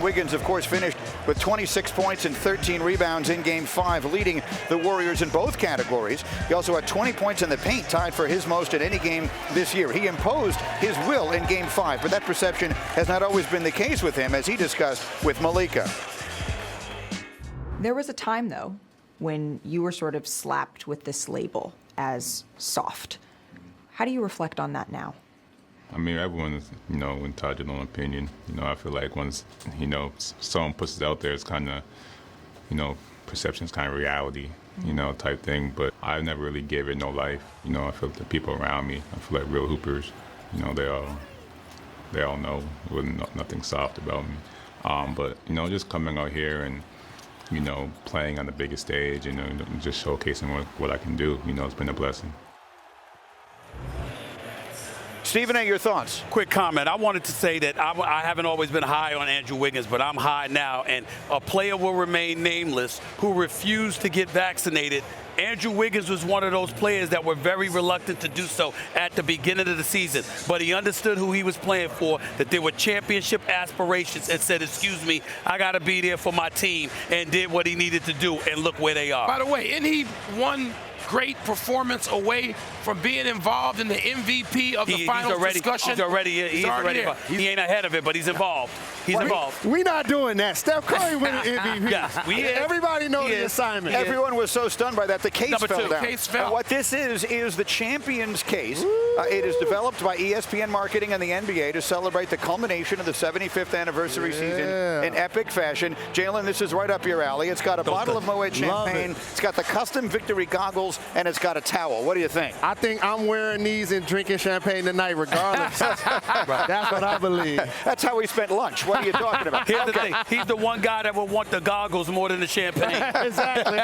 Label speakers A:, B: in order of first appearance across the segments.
A: Wiggins, of course, finished with 26 points and 13 rebounds in Game 5, leading the Warriors in both categories. He also had 20 points in the paint, tied for his most in any game this year. He imposed his will in Game 5, but that perception has not always been the case with him, as he discussed with Malika.
B: There was a time, though, when you were sort of slapped with this label as soft. How do you reflect on that now?
C: I mean, everyone's, entitled to an opinion. I feel like once, someone puts it out there, it's kind of, perception's kind of reality, type thing. But I never really gave it no life. I feel like the people around me, I feel like real hoopers, they all know it wasn't nothing soft about me. But, just coming out here and, playing on the biggest stage, just showcasing what I can do, it's been a blessing.
A: Stephen A., your thoughts?
D: Quick comment. I wanted to say that I haven't always been high on Andrew Wiggins, but I'm high now. And a player will remain nameless who refused to get vaccinated. Andrew Wiggins was one of those players that were very reluctant to do so at the beginning of the season. But he understood who he was playing for, that there were championship aspirations, and said, excuse me, I got to be there for my team, and did what he needed to do. And look where they are.
E: By the way, isn't he one great performance away from being involved in the MVP of the finals discussion?
D: He's already he ain't ahead of it, but he's involved. He's involved.
F: We're not doing that. Steph Curry winning MVP.
D: Yes,
F: Everybody knows the assignment.
A: Everyone was so stunned by that, the case fell down.
E: Case fell.
A: And what this is the Champions case. It is developed by ESPN Marketing and the NBA to celebrate the culmination of the 75th anniversary season in epic fashion. Jalen, this is right up your alley. It's got a bottle of Moet champagne. It's got the custom victory goggles, and it's got a towel. What do you think?
F: I think I'm wearing these and drinking champagne tonight regardless. That's what I believe.
A: That's how we spent lunch. What are you talking about?
D: Here's the thing. He's the one guy that would want the goggles more than the champagne.
F: Exactly.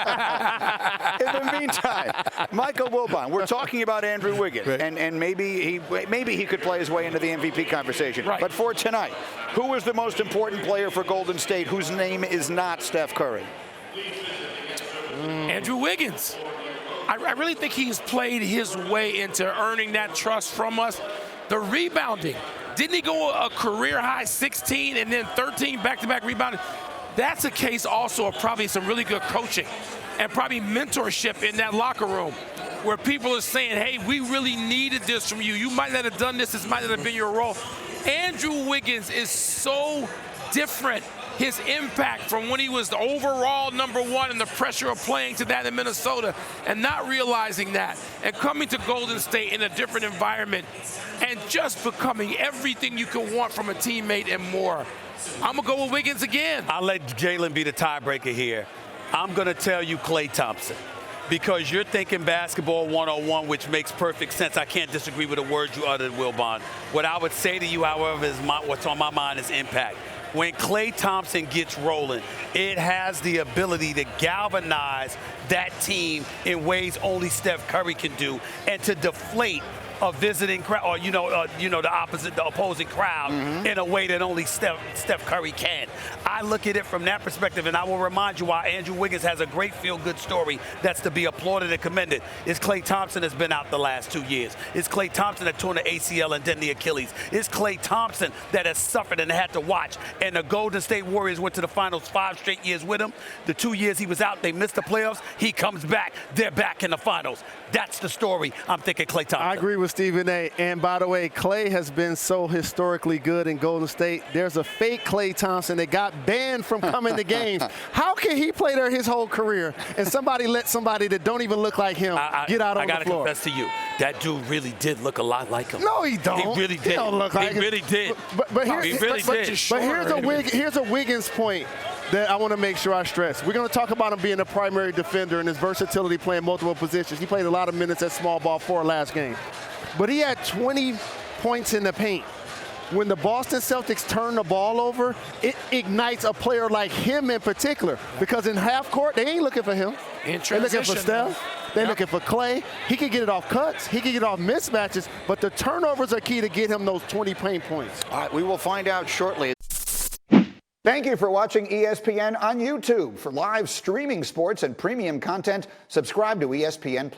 A: In the meantime, Michael Wilbon, we're talking about Andrew Wiggins, and maybe he could play his way into the MVP conversation.
E: Right.
A: But for tonight, who is the most important player for Golden State whose name is not Steph Curry?
E: Andrew Wiggins. I really think he's played his way into earning that trust from us. The rebounding. Didn't he go a career high 16 and then 13 back-to-back rebounding? That's a case also of probably some really good coaching and probably mentorship in that locker room where people are saying, hey, we really needed this from you. You might not have done this. This might not have been your role. Andrew Wiggins is so different. His impact from when he was the overall #1 and the pressure of playing to that in Minnesota and not realizing that and coming to Golden State in a different environment and just becoming everything you can want from a teammate and more. I'm going to go with Wiggins again.
D: I'll let Jalen be the tiebreaker here. I'm going to tell you Klay Thompson, because you're thinking basketball 101, which makes perfect sense. I can't disagree with the words you uttered, Wilbon. What I would say to you, however, is what's on my mind is impact. When Klay Thompson gets rolling, it has the ability to galvanize that team in ways only Steph Curry can do, and to deflate a visiting crowd, or the opposing crowd in a way that only Steph Curry can. I look at it from that perspective, and I will remind you why Andrew Wiggins has a great feel-good story that's to be applauded and commended. It's Klay Thompson that's been out the last 2 years. It's Klay Thompson that torn the ACL and then the Achilles. It's Klay Thompson that has suffered and had to watch. And the Golden State Warriors went to the finals 5 straight years with him. The 2 years he was out, they missed the playoffs. He comes back. They're back in the finals. That's the story. I'm thinking Klay Thompson.
F: I agree with Stephen A. And by the way, Klay has been so historically good in Golden State. There's a fake Klay Thompson that got banned from coming to games. How can he play there his whole career and somebody let somebody that don't even look like him get out on the floor?
D: I got to confess to you, that dude really did look a lot like him.
F: No, he don't.
D: He really did.
F: He don't look like him.
D: He really did.
F: But
D: Here's
F: a Wiggins point that I want to make sure I stress. We're going to talk about him being a primary defender and his versatility playing multiple positions. He played a lot of minutes at small ball for last game. But he had 20 points in the paint. When the Boston Celtics turn the ball over, it ignites a player like him in particular. Because in half court, they ain't looking for him. They're looking for Steph. They're looking for Klay. He can get it off cuts. He can get it off mismatches. But the turnovers are key to get him those 20 paint points.
A: All right, we will find out shortly. Thank you for watching ESPN on YouTube. For live streaming sports and premium content, subscribe to ESPN+.